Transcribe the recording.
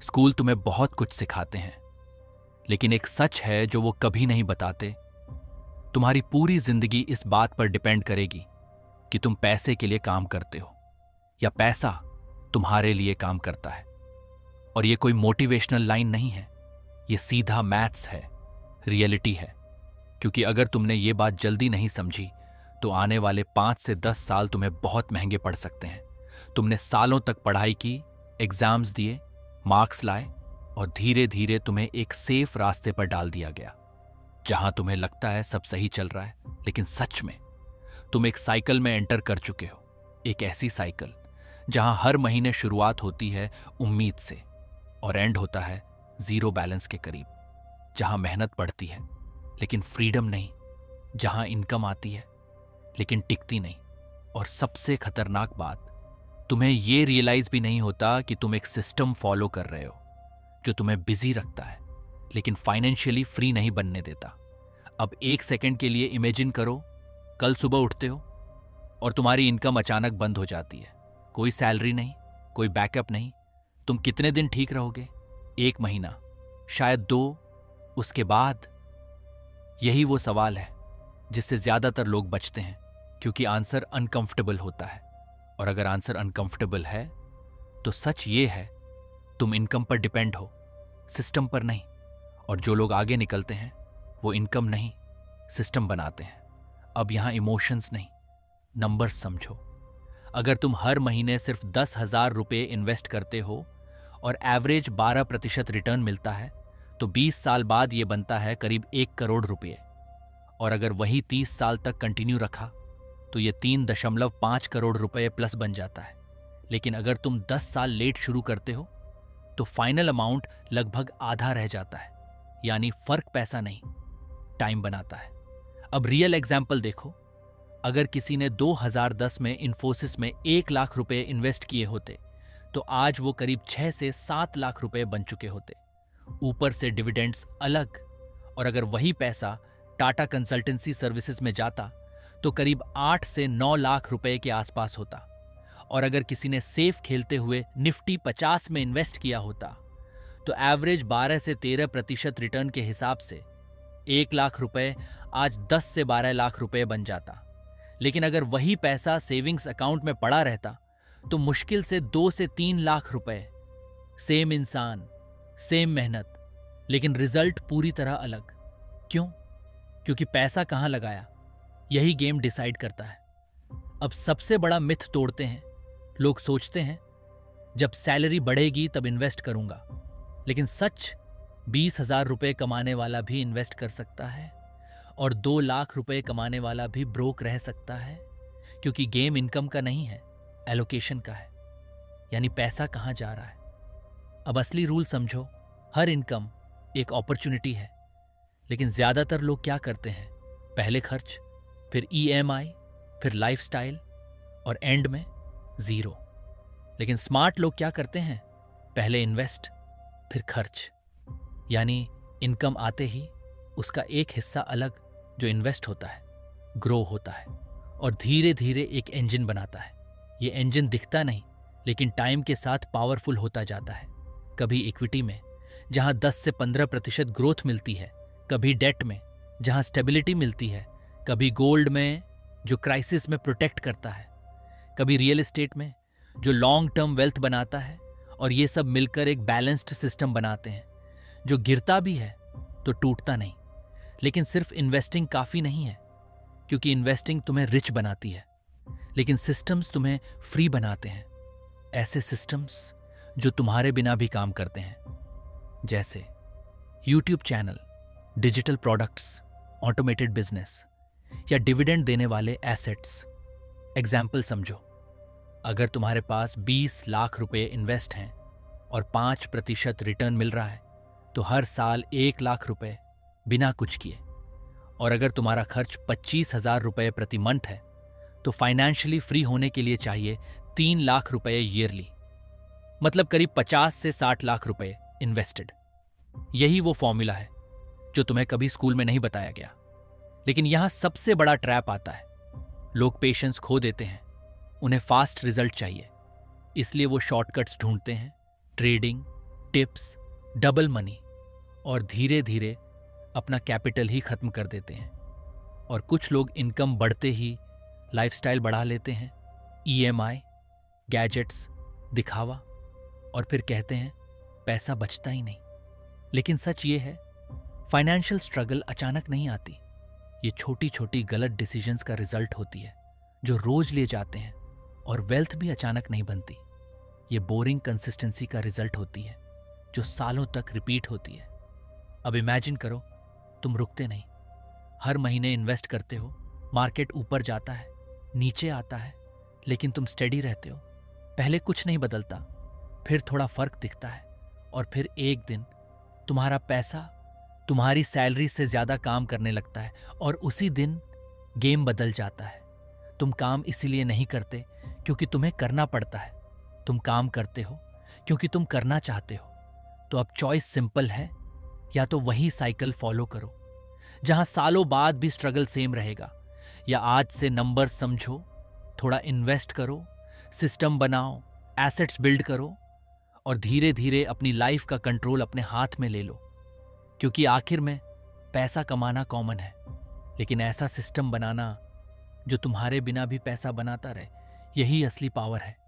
School तुम्हें बहुत कुछ सिखाते हैं, लेकिन एक सच है जो वो कभी नहीं बताते। तुम्हारी पूरी जिंदगी इस बात पर डिपेंड करेगी कि तुम पैसे के लिए काम करते हो या पैसा तुम्हारे लिए काम करता है। और ये कोई मोटिवेशनल लाइन नहीं है, ये सीधा मैथ्स है, रियलिटी है। क्योंकि अगर तुमने ये बात जल्दी नहीं समझी तो आने वाले 5 से 10 साल तुम्हें बहुत महंगे पड़ सकते हैं। तुमने सालों तक पढ़ाई की, एग्जाम्स दिए, मार्क्स लाए और धीरे धीरे तुम्हें एक सेफ रास्ते पर डाल दिया गया जहां तुम्हें लगता है सब सही चल रहा है, लेकिन सच में तुम एक साइकिल में एंटर कर चुके हो। एक ऐसी साइकिल जहां हर महीने शुरुआत होती है उम्मीद से और एंड होता है जीरो बैलेंस के करीब। जहां मेहनत बढ़ती है लेकिन फ्रीडम नहीं, जहां इनकम आती है लेकिन टिकती नहीं। और सबसे खतरनाक बात, तुम्हें ये रियलाइज भी नहीं होता कि तुम एक सिस्टम फॉलो कर रहे हो जो तुम्हें बिजी रखता है लेकिन फाइनेंशियली फ्री नहीं बनने देता। अब एक सेकंड के लिए इमेजिन करो, कल सुबह उठते हो और तुम्हारी इनकम अचानक बंद हो जाती है। कोई सैलरी नहीं, कोई बैकअप नहीं। तुम कितने दिन ठीक रहोगे? 1 महीना, शायद 2। उसके बाद? यही वो सवाल है जिससे ज्यादातर लोग बचते हैं, क्योंकि आंसर अनकंफर्टेबल होता है। और अगर आंसर अनकंफर्टेबल है तो सच ये है, तुम इनकम पर डिपेंड हो, सिस्टम पर नहीं। और जो लोग आगे निकलते हैं वो इनकम नहीं, सिस्टम बनाते हैं। अब यहां इमोशंस नहीं, नंबर्स समझो। अगर तुम हर महीने सिर्फ 10,000 रुपये इन्वेस्ट करते हो और एवरेज 12% रिटर्न मिलता है तो 20 साल बाद ये बनता है करीब 1 करोड़ रुपये। और अगर वही 30 साल तक कंटिन्यू रखा तो ये 3.5 करोड़ रुपये प्लस बन जाता है। लेकिन अगर तुम 10 साल लेट शुरू करते हो तो फाइनल अमाउंट लगभग आधा रह जाता है। यानी फर्क पैसा नहीं, टाइम बनाता है। अब रियल एग्जाम्पल देखो, अगर किसी ने 2010 में इन्फोसिस में 1 लाख रुपए इन्वेस्ट किए होते तो आज वो करीब 6 से 7 लाख रुपए बन चुके होते, ऊपर से डिविडेंड्स अलग। और अगर वही पैसा टाटा कंसल्टेंसी सर्विसेज में जाता तो करीब 8 से 9 लाख रुपए के आसपास होता। और अगर किसी ने सेफ खेलते हुए निफ्टी 50 में इन्वेस्ट किया होता तो एवरेज 12 से 13% रिटर्न के हिसाब से 1 लाख रुपए आज 10 से 12 लाख रुपए बन जाता। लेकिन अगर वही पैसा सेविंग्स अकाउंट में पड़ा रहता तो मुश्किल से 2 से 3 लाख रुपए। सेम इंसान, सेम मेहनत, लेकिन रिजल्ट पूरी तरह अलग। क्यों? क्योंकि पैसा कहां लगाया यही गेम डिसाइड करता है। अब सबसे बड़ा मिथ तोड़ते हैं। लोग सोचते हैं जब सैलरी बढ़ेगी तब इन्वेस्ट करूंगा, लेकिन सच 20,000 रुपये कमाने वाला भी इन्वेस्ट कर सकता है और 2 लाख रुपए कमाने वाला भी ब्रोक रह सकता है। क्योंकि गेम इनकम का नहीं है, एलोकेशन का है। यानी पैसा कहां जा रहा है। अब असली रूल समझो, हर इनकम एक अपॉर्चुनिटी है। लेकिन ज्यादातर लोग क्या करते हैं, पहले खर्च, फिर EMI, फिर लाइफस्टाइल और एंड में जीरो। लेकिन स्मार्ट लोग क्या करते हैं, पहले इन्वेस्ट फिर खर्च। यानी इनकम आते ही उसका एक हिस्सा अलग जो इन्वेस्ट होता है ग्रो होता है और धीरे धीरे एक इंजन बनाता है। ये इंजन दिखता नहीं लेकिन टाइम के साथ पावरफुल होता जाता है। कभी इक्विटी में जहां 10 से 15% ग्रोथ मिलती है, कभी डेट में जहां स्टेबिलिटी मिलती है, कभी गोल्ड में जो क्राइसिस में प्रोटेक्ट करता है, कभी रियल एस्टेट में जो लॉन्ग टर्म वेल्थ बनाता है। और ये सब मिलकर एक बैलेंस्ड सिस्टम बनाते हैं जो गिरता भी है तो टूटता नहीं। लेकिन सिर्फ इन्वेस्टिंग काफी नहीं है, क्योंकि इन्वेस्टिंग तुम्हें रिच बनाती है, लेकिन सिस्टम्स तुम्हें फ्री बनाते हैं। ऐसे सिस्टम्स जो तुम्हारे बिना भी काम करते हैं, जैसे YouTube channel, digital products, automated business या डिविडेंड देने वाले एसेट्स। एग्जाम्पल समझो, अगर तुम्हारे पास 20 लाख रुपए इन्वेस्ट हैं और 5% रिटर्न मिल रहा है तो हर साल 1 लाख रुपए बिना कुछ किए। और अगर तुम्हारा खर्च 25,000 रुपए प्रति मंथ है तो फाइनेंशियली फ्री होने के लिए चाहिए 3 लाख रुपए ईयरली, मतलब करीब 50 से 60 लाख रुपए इन्वेस्टेड। यही वो फॉर्मूला है जो तुम्हें कभी स्कूल में नहीं बताया गया। लेकिन यहां सबसे बड़ा ट्रैप आता है। लोग पेशेंस खो देते हैं, उन्हें फास्ट रिजल्ट चाहिए, इसलिए वो शॉर्टकट्स ढूंढते हैं। ट्रेडिंग, टिप्स, डबल मनी और धीरे धीरे अपना कैपिटल ही खत्म कर देते हैं। और कुछ लोग इनकम बढ़ते ही लाइफस्टाइल बढ़ा लेते हैं, ईएमआई, गैजेट्स, दिखावा, और फिर कहते हैं पैसा बचता ही नहीं। लेकिन सच ये है, फाइनेंशियल स्ट्रगल अचानक नहीं आती। ये छोटी छोटी गलत डिसीजंस का रिजल्ट होती है जो रोज लिए जाते हैं। और वेल्थ भी अचानक नहीं बनती। ये बोरिंग कंसिस्टेंसी का रिजल्ट होती है जो सालों तक रिपीट होती है। अब इमेजिन करो, तुम रुकते नहीं, हर महीने इन्वेस्ट करते हो, मार्केट ऊपर जाता है, नीचे आता है, लेकिन तुम स्टेडी रहते हो। पहले कुछ नहीं बदलता, फिर थोड़ा फर्क दिखता है, और फिर एक दिन तुम्हारा पैसा तुम्हारी सैलरी से ज्यादा काम करने लगता है, और उसी दिन गेम बदल जाता है। तुम काम इसीलिए नहीं करते क्योंकि तुम्हें करना पड़ता है, तुम काम करते हो क्योंकि तुम करना चाहते हो। तो अब चॉइस सिंपल है, या तो वही साइकिल फॉलो करो जहां सालों बाद भी स्ट्रगल सेम रहेगा, या आज से नंबर समझो, थोड़ा इन्वेस्ट करो, सिस्टम बनाओ, एसेट्स बिल्ड करो, और धीरे धीरे अपनी लाइफ का कंट्रोल अपने हाथ में ले लो। क्योंकि आखिर में पैसा कमाना कॉमन है, लेकिन ऐसा सिस्टम बनाना जो तुम्हारे बिना भी पैसा बनाता रहे, यही असली पावर है।